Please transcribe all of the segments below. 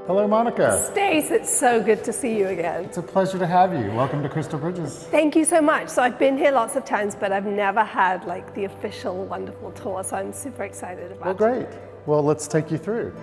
Hello, Monica. Stace, it's so good to see you again. It's a pleasure to have you. Welcome to Crystal Bridges. Thank you so much. So I've been here lots of times, but I've never had like the official wonderful tour, so I'm super excited about it. Well, great. Well, let's take you through.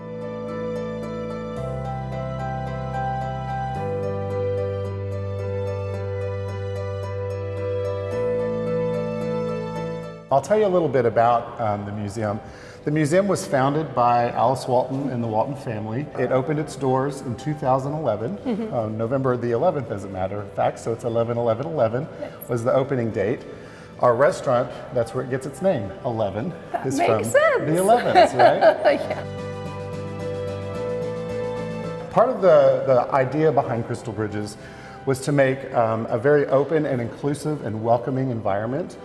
I'll tell you a little bit about the museum. The museum was founded by Alice Walton and the Walton family. It opened its doors in 2011, November the 11th as a matter of fact, so it's 11/11/11 was the opening date. Our restaurant, that's where it gets its name, 11, is from sense. the 11s, right? Yeah. Part of the idea behind Crystal Bridges was to make a very open and inclusive and welcoming environment.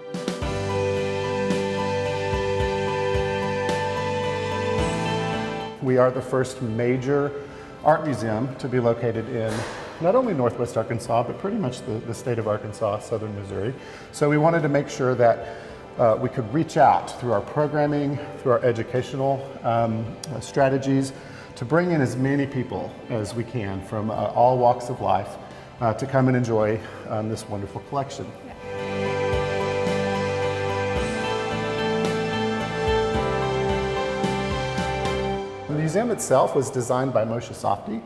We are the first major art museum to be located in not only Northwest Arkansas, but pretty much the state of Arkansas, southern Missouri. So we wanted to make sure that we could reach out through our programming, through our educational strategies, to bring in as many people as we can from all walks of life to come and enjoy this wonderful collection. The museum itself was designed by Moshe Safdie,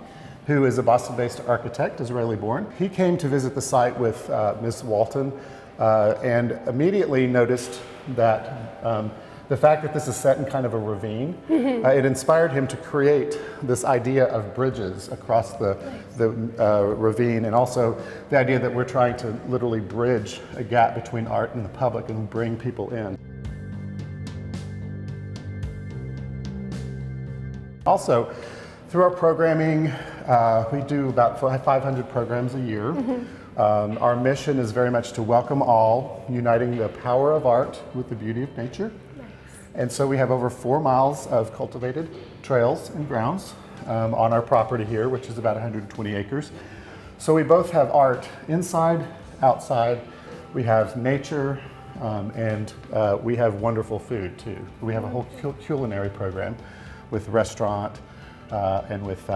who is a Boston-based architect, Israeli-born. He came to visit the site with Ms. Walton and immediately noticed that the fact that this is set in kind of a ravine, it inspired him to create this idea of bridges across the ravine, and also the idea that we're trying to literally bridge a gap between art and the public and bring people in. Also, through our programming, we do about 500 programs a year. Our mission is very much to welcome all, uniting the power of art with the beauty of nature. Nice. And so we have over 4 miles of cultivated trails and grounds on our property here, which is about 120 acres. So we both have art inside, outside. We have nature, and we have wonderful food too. We have a whole culinary program with restaurant and with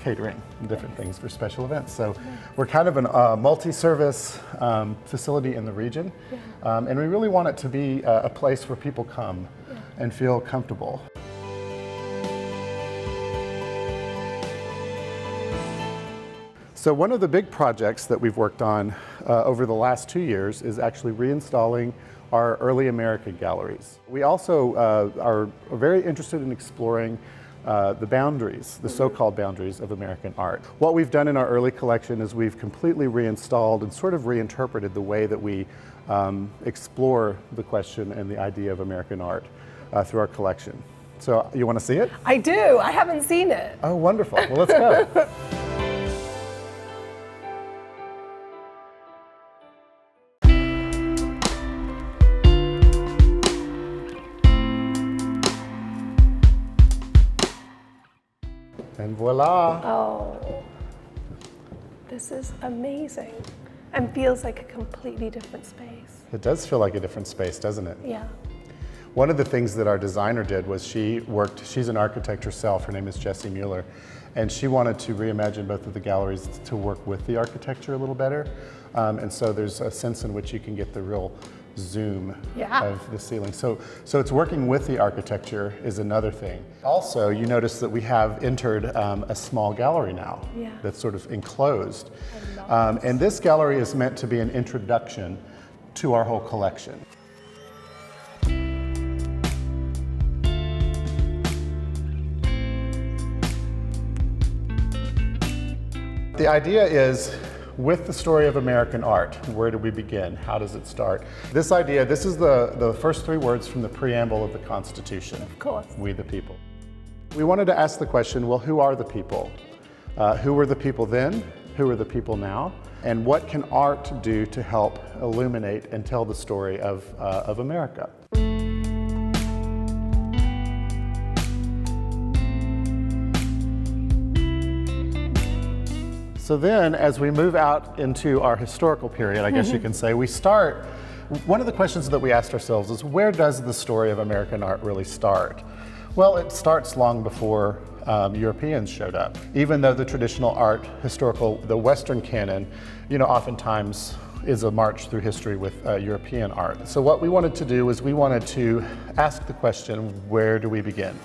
catering and different things for special events. So we're kind of a multi-service facility in the region, and we really want it to be a place where people come and feel comfortable. So one of the big projects that we've worked on over the last 2 years is actually reinstalling our early American galleries. We also are very interested in exploring the boundaries, the so-called boundaries of American art. What we've done in our early collection is we've completely reinstalled and sort of reinterpreted the way that we explore the question and the idea of American art through our collection. So you want to see it? I do. I haven't seen it. Oh, wonderful. Well, let's go. And voila! Oh, this is amazing, and feels like a completely different space. It does feel like a different space, doesn't it? Yeah. One of the things that our designer did was she's an architect herself, her name is Jessie Mueller, and she wanted to reimagine both of the galleries to work with the architecture a little better. And so there's a sense in which you can get the real zoom of the ceiling. So it's working with the architecture is another thing. Also, you notice that we have entered a small gallery now that's sort of enclosed. And this gallery is meant to be an introduction to our whole collection. The idea is, with the story of American art, where do we begin? How does it start? This idea, this is the first 3 words from the preamble of the Constitution. Of course. We the people. We wanted to ask the question, well, who are the people? Who were the people then? Who are the people now? And what can art do to help illuminate and tell the story of America? So then, as we move out into our historical period, I guess you can say, we start, one of the questions that we asked ourselves is, where does the story of American art really start? Well, it starts long before Europeans showed up. Even though the traditional art, the Western canon, oftentimes is a march through history with European art. So what we wanted to do was we wanted to ask the question, where do we begin?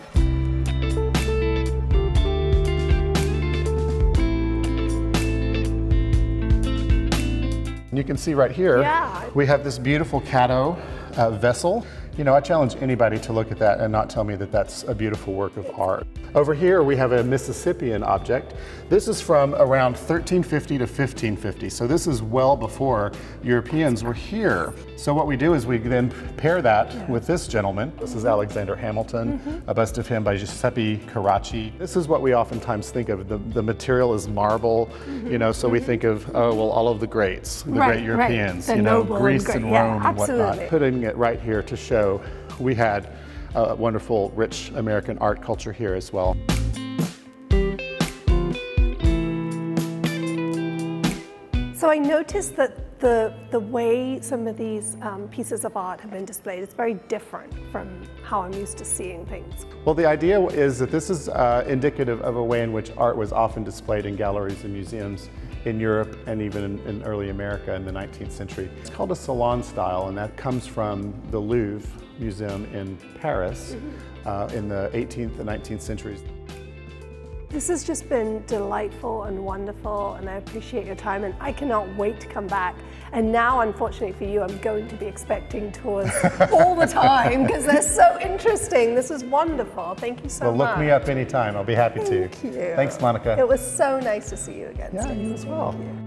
And you can see right here, we have this beautiful Caddo vessel. I challenge anybody to look at that and not tell me that that's a beautiful work of art. Over here, we have a Mississippian object. This is from around 1350 to 1550. So this is well before Europeans were here. So what we do is we then pair that with this gentleman. This is Alexander Hamilton, a bust of him by Giuseppe Carracci. This is what we oftentimes think of. The material is marble, so we think of, all of the greats, the great Europeans, Greece and Rome and whatnot. Putting it right here to show we had a wonderful, rich American art culture here as well. So I noticed that the way some of these pieces of art have been displayed is very different from how I'm used to seeing things. Well, the idea is that this is indicative of a way in which art was often displayed in galleries and museums in Europe and even in early America in the 19th century. It's called a salon style, and that comes from the Louvre Museum in Paris in the 18th and 19th centuries. This has just been delightful and wonderful, and I appreciate your time, and I cannot wait to come back. And now, unfortunately for you, I'm going to be expecting tours all the time because they're so interesting. This was wonderful. Thank you so much. Well, look me up anytime. I'll be happy to. Thank you. Thanks, Monica. It was so nice to see you again. Yeah, you as well. Thank you.